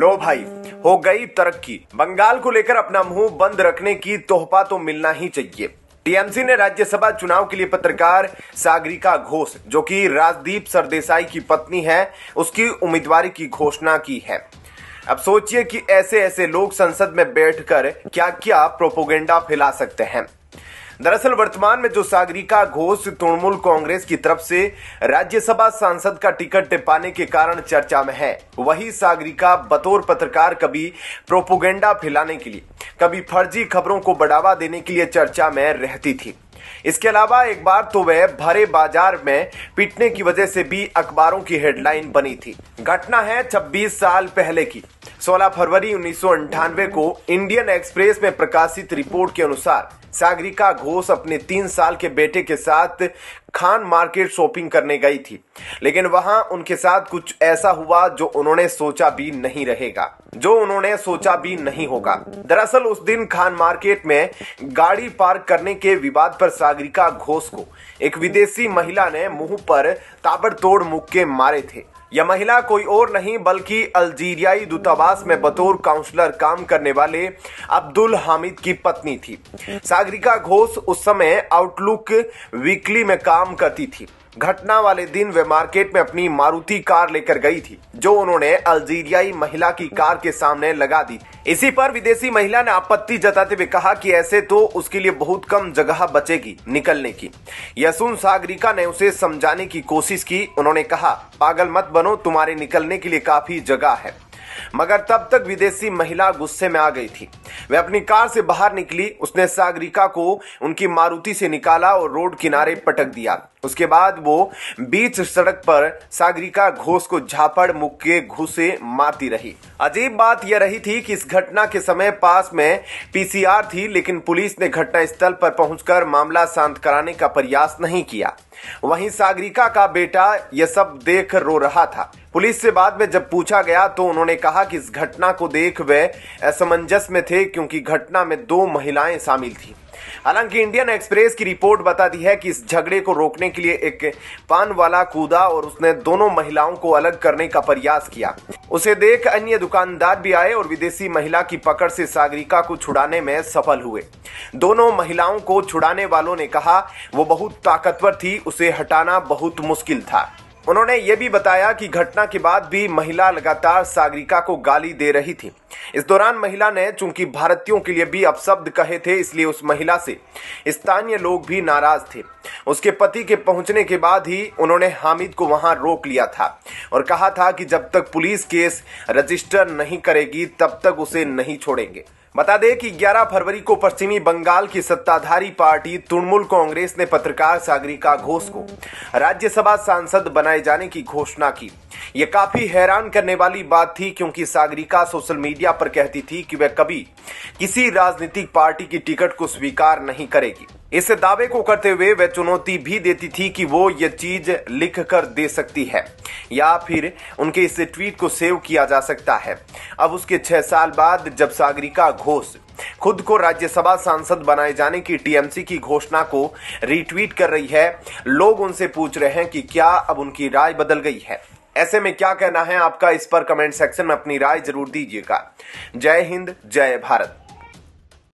लो भाई, हो गई तरक्की। बंगाल को लेकर अपना मुंह बंद रखने की तोहफा तो मिलना ही चाहिए। टीएमसी ने राज्यसभा चुनाव के लिए पत्रकार सागरिका घोष, जो कि राजदीप सरदेसाई की पत्नी है, उसकी उम्मीदवारी की घोषणा की है। अब सोचिए कि ऐसे ऐसे लोग संसद में बैठकर क्या क्या प्रोपोगेंडा फैला सकते हैं। दरअसल वर्तमान में जो सागरिका घोष तृणमूल कांग्रेस की तरफ से राज्यसभा सांसद का टिकट पाने के कारण चर्चा में है, वही सागरिका बतौर पत्रकार कभी प्रोपोगेंडा फैलाने के लिए, कभी फर्जी खबरों को बढ़ावा देने के लिए चर्चा में रहती थी। इसके अलावा एक बार तो वह भरे बाजार में पिटने की वजह से भी अखबारों की हेडलाइन बनी थी। घटना है 26 साल पहले की। 16 फरवरी 1998 को इंडियन एक्सप्रेस में प्रकाशित रिपोर्ट के अनुसार सागरिका घोष अपने 3 साल के बेटे के साथ खान मार्केट शॉपिंग करने गई थी, लेकिन वहां उनके साथ कुछ ऐसा हुआ जो उन्होंने सोचा भी नहीं होगा। दरअसल उस दिन खान मार्केट में गाड़ी पार्क करने के विवाद पर सागरिका घोष को एक विदेशी महिला ने मुंह पर ताबड़तोड़ मुक्के मारे थे। यह महिला कोई और नहीं बल्कि अल्जीरियाई दूतावास में बतौर काउंसलर काम करने वाले अब्दुल हामिद की पत्नी थी। सागरिका घोष उस समय आउटलुक वीकली में काम करती थी। घटना वाले दिन वे मार्केट में अपनी मारुति कार लेकर गई थी, जो उन्होंने अल्जीरियाई महिला की कार के सामने लगा दी। इसी पर विदेशी महिला ने आपत्ति जताते हुए कहा कि ऐसे तो उसके लिए बहुत कम जगह बचेगी निकलने की। यह सुन सागरिका ने उसे समझाने की कोशिश की। उन्होंने कहा, पागल मत बनो, तुम्हारे निकलने के लिए काफी जगह है। मगर तब तक विदेशी महिला गुस्से में आ गई थी। वह अपनी कार से बाहर निकली। उसने सागरिका को उनकी मारुति से निकाला और रोड किनारे पटक दिया। उसके बाद वो बीच सड़क पर सागरिका घोष को झापड़ मुक्के घूंसे मारती रही। अजीब बात यह रही थी कि इस घटना के समय पास में पीसीआर थी, लेकिन पुलिस ने घटनास्थल पर पहुंचकर मामला शांत कराने का प्रयास नहीं किया। वहीं सागरिका का बेटा यह सब देख रो रहा था। पुलिस से बाद में जब पूछा गया तो उन्होंने कहा कि इस घटना को देख वे असमंजस में थे, क्योंकि घटना में 2 महिलाएं शामिल थी। हालांकि इंडियन एक्सप्रेस की रिपोर्ट बताती है कि इस झगड़े को रोकने के लिए एक पान वाला कूदा और उसने दोनों महिलाओं को अलग करने का प्रयास किया। उसे देख अन्य दुकानदार भी आए और विदेशी महिला की पकड़ से सागरिका को छुड़ाने में सफल हुए। दोनों महिलाओं को छुड़ाने वालों ने कहा वो बहुत ताकतवर थी, उसे हटाना बहुत मुश्किल था। उन्होंने ये भी बताया कि घटना के बाद भी महिला लगातार सागरिका को गाली दे रही थी। इस दौरान महिला ने चूंकि भारतीयों के लिए भी अपशब्द कहे थे, इसलिए उस महिला से स्थानीय लोग भी नाराज थे। उसके पति के पहुंचने के बाद ही उन्होंने हामिद को वहां रोक लिया था और कहा था कि जब तक पुलिस केस रजिस्टर नहीं करेगी तब तक उसे नहीं छोड़ेंगे। बता दें कि 11 फरवरी को पश्चिमी बंगाल की सत्ताधारी पार्टी तृणमूल कांग्रेस ने पत्रकार सागरिका घोष को राज्यसभा सांसद बनाए जाने की घोषणा की। यह काफी हैरान करने वाली बात थी, क्योंकि सागरिका सोशल मीडिया पर कहती थी कि वह कभी किसी राजनीतिक पार्टी की टिकट को स्वीकार नहीं करेगी। इस दावे को करते हुए वह चुनौती भी देती थी कि वो ये चीज लिख कर दे सकती है या फिर उनके इस ट्वीट को सेव किया जा सकता है। अब उसके 6 साल बाद जब सागरिका घोष खुद को राज्यसभा सांसद बनाए जाने की टीएमसी की घोषणा को रीट्वीट कर रही है, लोग उनसे पूछ रहे हैं कि क्या अब उनकी राय बदल गई है। ऐसे में क्या कहना है आपका, इस पर कमेंट सेक्शन में अपनी राय जरूर दीजिएगा। जय हिंद, जय भारत।